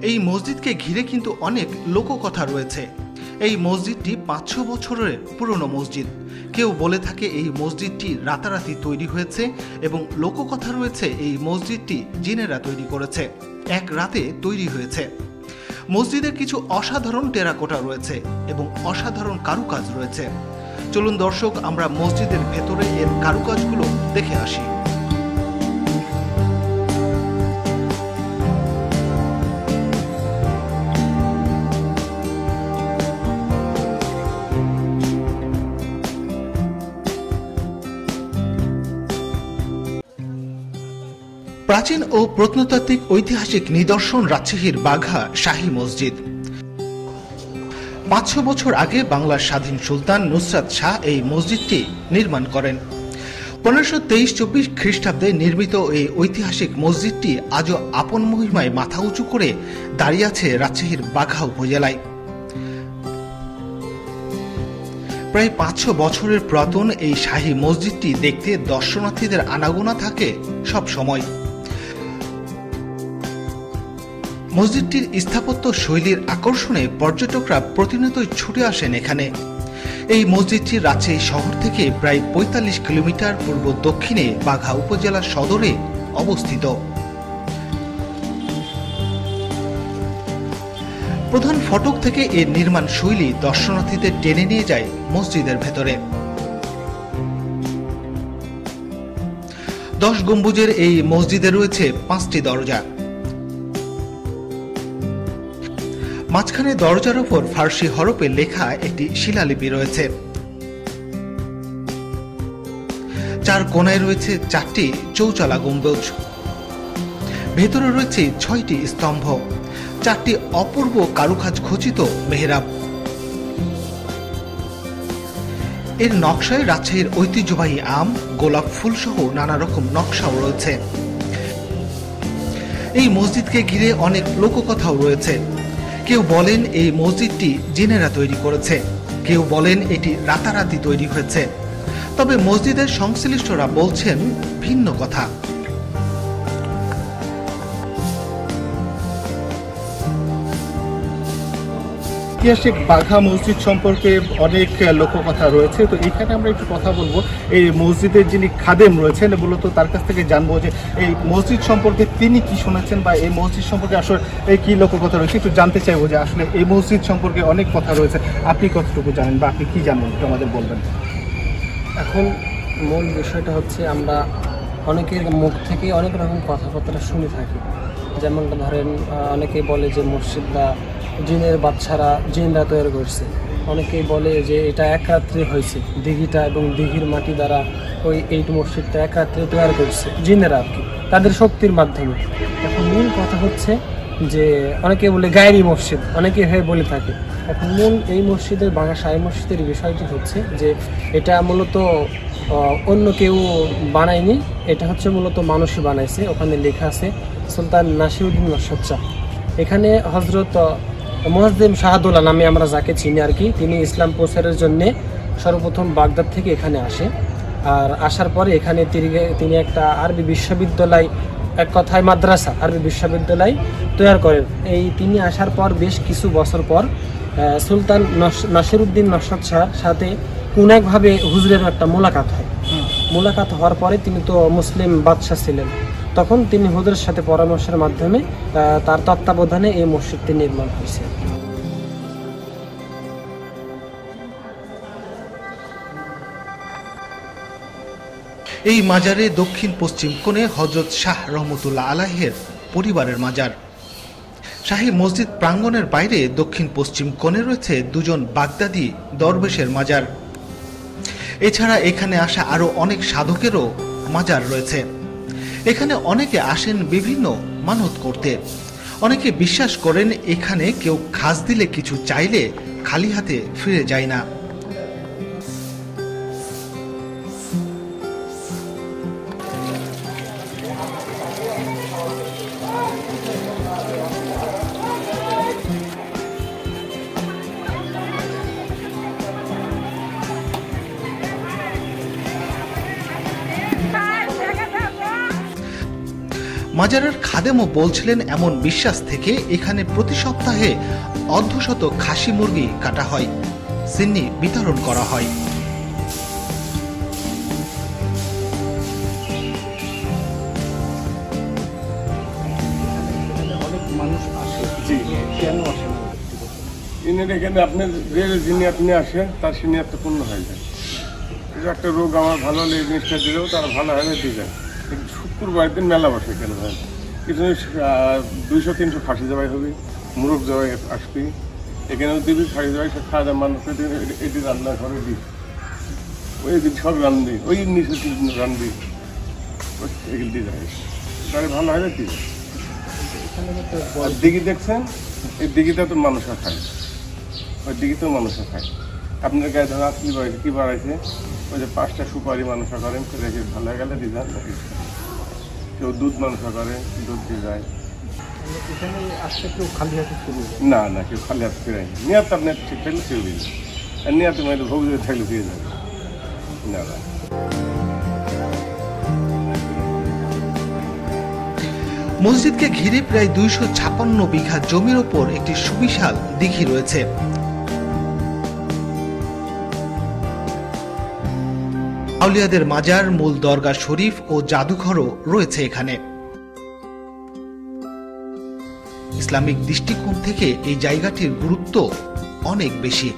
এই মসজিদকে ঘিরে কিন্তু অনেক লোককথা রয়েছে। এই মসজিদটি ৫০০ বছরের পুরনো মসজিদ। কেউ বলে থাকে এই মসজিদটি রাতারাতি তৈরি হয়েছে এবং লোককথা রয়েছে এই মসজিদটি জিনেরা তৈরি করেছে, এক রাতে তৈরি হয়েছে। মসজিদের কিছু অসাধারণ টেরাকোটা রয়েছে এবং অসাধারণ কারুকাজ রয়েছে। চলুন দর্শক, আমরা মসজিদের ভেতরে এর কারুকাজগুলো দেখে আসি। প্রাচীন ও প্রত্নতাত্ত্বিক ঐতিহাসিক নিদর্শন রাজশাহীর বাঘা শাহী মসজিদ। ৫০০ বছর আগে বাংলার স্বাধীন সুলতান নুসরাত শাহ এই মসজিদটি নির্মাণ করেন। ১৫২৩-২৪ খ্রিস্টাব্দে নির্মিত এই ঐতিহাসিক মসজিদটি আজও আপন মহিমায় মাথা উঁচু করে দাঁড়িয়ে আছে রাজশাহীর বাঘা উপজেলায়। প্রায় ৫০০ বছরের পুরাতন এই শাহী মসজিদটি দেখতে দর্শনার্থীদের আনাগোনা থাকে সব সময়। মসজিদটির স্থাপত্য শৈলীর আকর্ষণে পর্যটকরা প্রতিনিয়তই ছুটে আসেন এখানে। এই মসজিদটি রাজশাহী শহর থেকে প্রায় ৪৫ কিলোমিটার পূর্ব দক্ষিণে বাঘা উপজেলা সদরে অবস্থিত। প্রধান ফটক থেকে এর নির্মাণ শৈলী দর্শনার্থীদের টেনে নিয়ে যায় মসজিদের ভেতরে। ১০ গম্বুজের এই মসজিদে রয়েছে ৫টি দরজা। মাঝখানে দরজার উপর ফার্সি হরফে লেখা একটি শিলালিপি রয়েছে। ৪ কোণায় রয়েছে ৪টি চৌচালা গম্বুজ। ভেতরে রয়েছে ৬টি স্তম্ভ, ৪টি অপূর্ব কারুকাজ খচিত মেহরাব। এর নকশায় রাজশাহীর ঐতিহ্যবাহী আম, গোলাপ ফুল সহ নানা রকম নকশাও রয়েছে। এই মসজিদকে ঘিরে অনেক লোককথাও রয়েছে। কেউ বলেন এই মসজিদটি জিনেরা তৈরি করেছে, কেউ বলেন এটি রাতারাতি তৈরি হয়েছে। তবে মসজিদের সংশ্লিষ্টরা বলছেন ভিন্ন কথা। ঐতিহাসিক বাঘা মসজিদ সম্পর্কে অনেক লোককথা রয়েছে, তো এখানে আমরা একটু কথা বলবো এই মসজিদের যিনি খাদেম রয়েছেন, মূলত তার কাছ থেকে জানবো যে এই মসজিদ সম্পর্কে তিনি কি শুনেছেন বা এই মসজিদ সম্পর্কে আসলে এই কি লোককথা রয়েছে একটু জানতে চাইবো। যে আসলে এই মসজিদ সম্পর্কে অনেক কথা রয়েছে, আপনি কতটুকু জানেন বা আপনি কি জানেন একটু আমাদের বলবেন। এখন মূল বিষয়টা হচ্ছে আমরা অনেকের মুখ থেকে অনেক রকম কথাবার্তা শুনে থাকি। যেমনটা ধরেন, অনেকেই বলে যে মসজিদটা জিনের বাচ্চারা জিনরা তৈরি করছে। অনেকেই বলে যে এটা এক রাত্রে হয়েছে, দিঘিটা এবং দিঘির মাটি দ্বারা এই মসজিদটা এক রাত্রে তৈরি করছে জিনেরা আর কি, তাদের শক্তির মাধ্যমে। এখন মূল কথা হচ্ছে যে অনেকে বলে গায়েরি মসজিদ, অনেকে হয়ে বলে থাকে। এখন মূল এই মসজিদের বাঘা শাহী মসজিদের বিষয়টি হচ্ছে যে এটা মূলত অন্য কেউ বানায়নি, এটা হচ্ছে মূলত মানুষই বানাইছে। ওখানে লেখা আছে সুলতান নাসিরউদ্দিন নওশাদ শাহ। এখানে হজরত মুয়াজ্জিম শাহাদুল্লাহ নামে আমরা যাকে চিনি আর কি, তিনি ইসলাম প্রচারের জন্যে সর্বপ্রথম বাগদাদ থেকে এখানে আসে। আর আসার পরে এখানে তিনি একটা আরবি বিশ্ববিদ্যালয়, এক কথায় মাদ্রাসা, আরবি বিশ্ববিদ্যালয় তৈরি করেন। তিনি আসার পর বেশ কিছু বছর পর সুলতান নাসিরউদ্দিন নওশাদ শাহর সাথে কোন একভাবে হুজুরের একটা মোলাকাত হয়। মোলাকাত হওয়ার পরে তিনি তো মুসলিম বাদশাহ ছিলেন, তখন তিনি হুজুরের সাথে পরামর্শের মাধ্যমে তার তত্ত্বাবধানে এই মসজিদটি নির্মাণ হয়েছে। এই মাজারে দক্ষিণ পশ্চিম কোণে হযরত শাহ রহমতুল্লাহ আলাইহির পরিবারের মাজার। শাহী মসজিদ প্রাঙ্গণের বাইরে দক্ষিণ পশ্চিম কোণে রয়েছে 2জন বাগদাদি দরবেশের মাজার। এছাড়া এখানে আসা আরো অনেক সাধকেরও মাজার রয়েছে। এখানে অনেকে আসেন বিভিন্ন মানত করতে। অনেকে বিশ্বাস করেন এখানে কেউ খাস দিলে, কিছু চাইলে খালি হাতে ফিরে যায় না। মাজারের খাদেমও বলছিলেন এমন বিশ্বাস থেকে এখানে প্রতি সপ্তাহে অর্ধশত খাসি মুরগি কাটা হয়, সিন্নি বিতরণ করা হয়। অনেক মানুষ আসে, কেন আসে? এখানে আপনার যে যিনি আপনি আসেন তার সিনি একটা পূর্ণ হয়ে যায়। একটা রোগ আমার ভালো হলে এই জিনিসটা দিলেও তারা ভালো হলে দিয়ে যায়। কিন্তু শুক্রবার দিন মেলা বসে কেন হয়, এই জন্য 200-300 খাসি জবাই হবে, মুরগ জবাই আসবে, এখানেও দিবি খাসি জবাই, সব খাওয়া দাওয়া মানুষ এটি রান্না করে দিই, ওই দিন সব রান্ধবি, ওই নিচে রান্ধবি, এগুলো দিয়ে যায়, তাহলে ভালো হলে দিয়ে যায়। আর দিঘি দেখছেন, এই দিঘিতে তো মানুষরা খায়, ওই দিঘিতেও মানুষরা খায়। আপনার গায়ে ধরো আসলি বাড়িতে কী বাড়াইছে, ওই যে 5টা সুপারি মানুষরা করেন, রেখে ভালো হয়ে গেলে দিয়ে যান, কেউ দুধ মানুষরা করে, দুধ দিয়ে যায়। এখানে আসতে কেউ খালি হাতে শুরু না না, কেউ খালি হাত ফিরাই নিয়াত আপনার ঠিক থাকলে কেউ দিন, আর নিয়াতে মেয়েদের ভোগ যদি থাকলে দিয়ে যাবে না না। মসজিদকে ঘিরে প্রায় 256 বিঘা জমির ওপর একটি সুবিশাল দিঘি রয়েছে। আউলিয়াদের মাজার, মূল দরগা শরীফ ও জাদুঘরও রয়েছে এখানে। ইসলামিক দৃষ্টিকোণ থেকে এই জায়গাটির গুরুত্ব অনেক বেশি।